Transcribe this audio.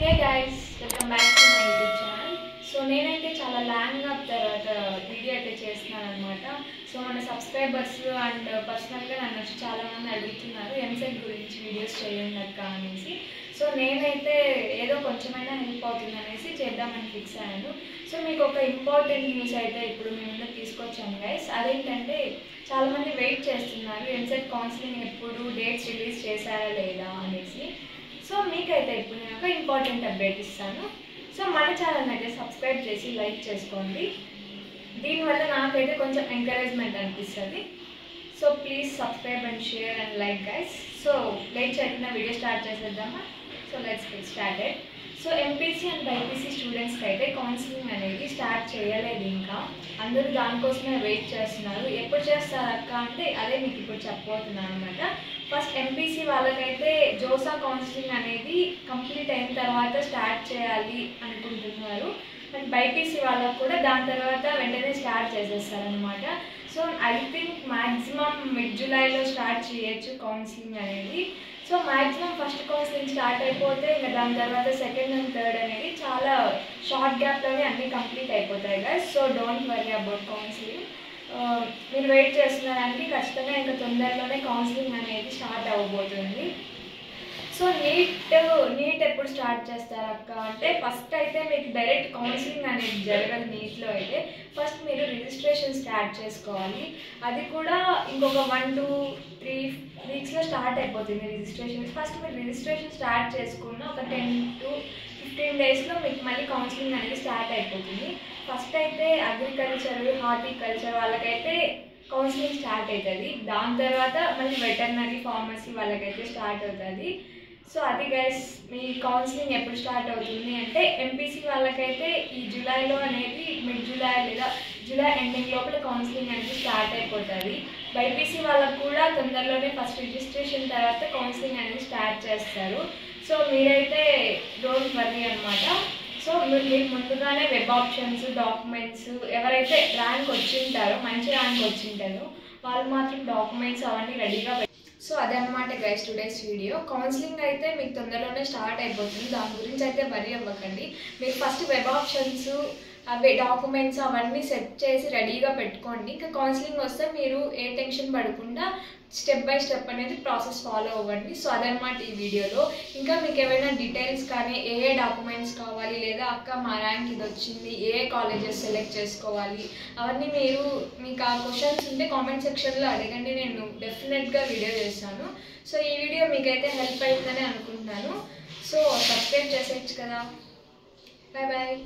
Hey guys, welcome back to my YouTube channel. So నేనైతే చాలా long up తర్వాత video అయితే చేస్తున్నాను అన్నమాట. సో మన సబ్స్క్రైబర్స్ అండ్ పర్సనల్గా నన్ను వచ్చి చాలా మంది అడుగుతున్నారు ఎంసెట్ గురించి వీడియోస్ చేయండి అక్క అనేసి. సో నేనైతే ఏదో కొంచెమైనా హెల్ప్ అవుతుంది అనేసి చేద్దామని ఫిక్స్ అయ్యాను. సో మీకు ఒక ఇంపార్టెంట్ న్యూస్ అయితే ఇప్పుడు మీ ముందు తీసుకొచ్చాను గైస్. అదేంటంటే చాలామంది వెయిట్ చేస్తున్నారు ఎంసెట్ కౌన్సిలింగ్ ఎప్పుడు డేట్స్ రిలీజ్ చేశారా లేదా అనేసి. సో మీకైతే ఇప్పుడు నేను ఒక ఇంపార్టెంట్ అప్డేట్ ఇస్తాను. సో మన ఛానల్ అయితే సబ్స్క్రైబ్ చేసి లైక్ చేసుకోండి. దీనివల్ల నాకైతే కొంచెం ఎంకరేజ్మెంట్ అనిపిస్తుంది. So please subscribe and share and like guys. So late చేయకుండా వీడియో స్టార్ట్ చేసేద్దామా? So let's get started. So MPC and BiPC స్టూడెంట్స్కి అయితే కౌన్సిలింగ్ అనేది స్టార్ట్ చేయలేదు, ఇంకా అందరూ దానికోసమే వెయిట్ చేస్తున్నారు. ఎప్పుడు చేస్తారు అక్క అంటే అదే మీకు ఇప్పుడు చెప్పబోతున్నాను అనమాట. ఫస్ట్ ఎంపీసీ వాళ్ళకైతే జోసా కౌన్సిలింగ్ అనేది కంప్లీట్ అయిన తర్వాత స్టార్ట్ చేయాలి అనుకుంటున్నారు. అండ్ బైపీసీ వాళ్ళకు కూడా దాని తర్వాత వెంటనే స్టార్ట్ చేసేస్తారనమాట. So I think maximum mid జూలైలో స్టార్ట్ చేయొచ్చు కౌన్సిలింగ్ అనేది. So maximum first counselling start అయిపోతే ఇంకా దాని తర్వాత సెకండ్ అండ్ థర్డ్ అనేది చాలా షార్ట్ గ్యాప్లోనే అన్నీ కంప్లీట్ అయిపోతాయి guys. So don't worry about counselling. మీరు వెయిట్ చేస్తున్నారంటే ఖచ్చితంగా ఇంకా తొందరలోనే కౌన్సిలింగ్ అనేది స్టార్ట్ అవ్వబోతుంది. సో నీట్ ఎప్పుడు స్టార్ట్ చేస్తారు అక్క అంటే ఫస్ట్ అయితే మీకు డైరెక్ట్ కౌన్సిలింగ్ అనేది జరగదు నీట్లో అయితే. ఫస్ట్ మీరు రిజిస్ట్రేషన్ స్టార్ట్ చేసుకోవాలి. అది కూడా ఇంకొక 1-3 వీక్స్లో స్టార్ట్ అయిపోతుంది రిజిస్ట్రేషన్. ఫస్ట్ మీరు రిజిస్ట్రేషన్ స్టార్ట్ చేసుకున్న ఒక 10-15 డేస్లో మీకు మళ్ళీ కౌన్సిలింగ్ అనేది స్టార్ట్ అయిపోతుంది. ఫస్ట్ అయితే అగ్రికల్చర్, హార్టికల్చర్ వాళ్ళకైతే కౌన్సిలింగ్ స్టార్ట్ అవుతుంది. దాని తర్వాత మళ్ళీ వెటర్నరీ, ఫార్మసీ వాళ్ళకైతే స్టార్ట్ అవుతుంది. సో అది గైస్ మీ కౌన్సిలింగ్ ఎప్పుడు స్టార్ట్ అవుతుంది అంటే ఎంపీసీ వాళ్ళకైతే ఈ జూలైలో అనేది మిడ్ జూలై లేదా జూలై ఎండింగ్ లోపల కౌన్సిలింగ్ అనేది స్టార్ట్ అయిపోతుంది. బైపీసీ వాళ్ళకు కూడా తొందరలోనే ఫస్ట్ రిజిస్ట్రేషన్ తర్వాత కౌన్సిలింగ్ అనేది స్టార్ట్ చేస్తారు. సో మీరైతే డోంట్ వరీ అనమాట. సో మీరు ముందుగానే వెబ్ ఆప్షన్స్, డాక్యుమెంట్స్ ఎవరైతే ర్యాంక్ వచ్చింటారో మంచి ర్యాంక్ వచ్చింటారో వాళ్ళు మాత్రం డాక్యుమెంట్స్ అవన్నీ రెడీగా. సో అదనమాట గైస్ టుడేస్ వీడియో. కౌన్సిలింగ్ అయితే మీకు తొందరలోనే స్టార్ట్ అయిపోతుంది, దాని గురించి అయితే వరీ అవ్వకండి. మీరు ఫస్ట్ వెబ్ ఆప్షన్స్ అవి డాక్యుమెంట్స్ అవన్నీ సెట్ చేసి రెడీగా పెట్టుకోండి. ఇంకా కౌన్సిలింగ్ వస్తే మీరు ఏ టెన్షన్ పడకుండా స్టెప్ బై స్టెప్ అనేది ప్రాసెస్ ఫాలో అవ్వండి. సో అదనమాట ఈ వీడియోలో. ఇంకా మీకు ఏమైనా డీటెయిల్స్ కానీ ఏ డాక్యుమెంట్స్ కావాలి లేదా అక్క మా ర్యాంక్ ఇది వచ్చింది ఏ కాలేజెస్ సెలెక్ట్ చేసుకోవాలి అవన్నీ మీకు ఆ క్వశ్చన్స్ ఉంటే కామెంట్ సెక్షన్లో అడగండి, నేను డెఫినెట్గా వీడియో చేస్తాను. సో ఈ వీడియో మీకైతే హెల్ప్ అవుతుందని అనుకుంటున్నాను. సో సబ్స్క్రైబ్ చేసేయచ్చు కదా. Bye bye.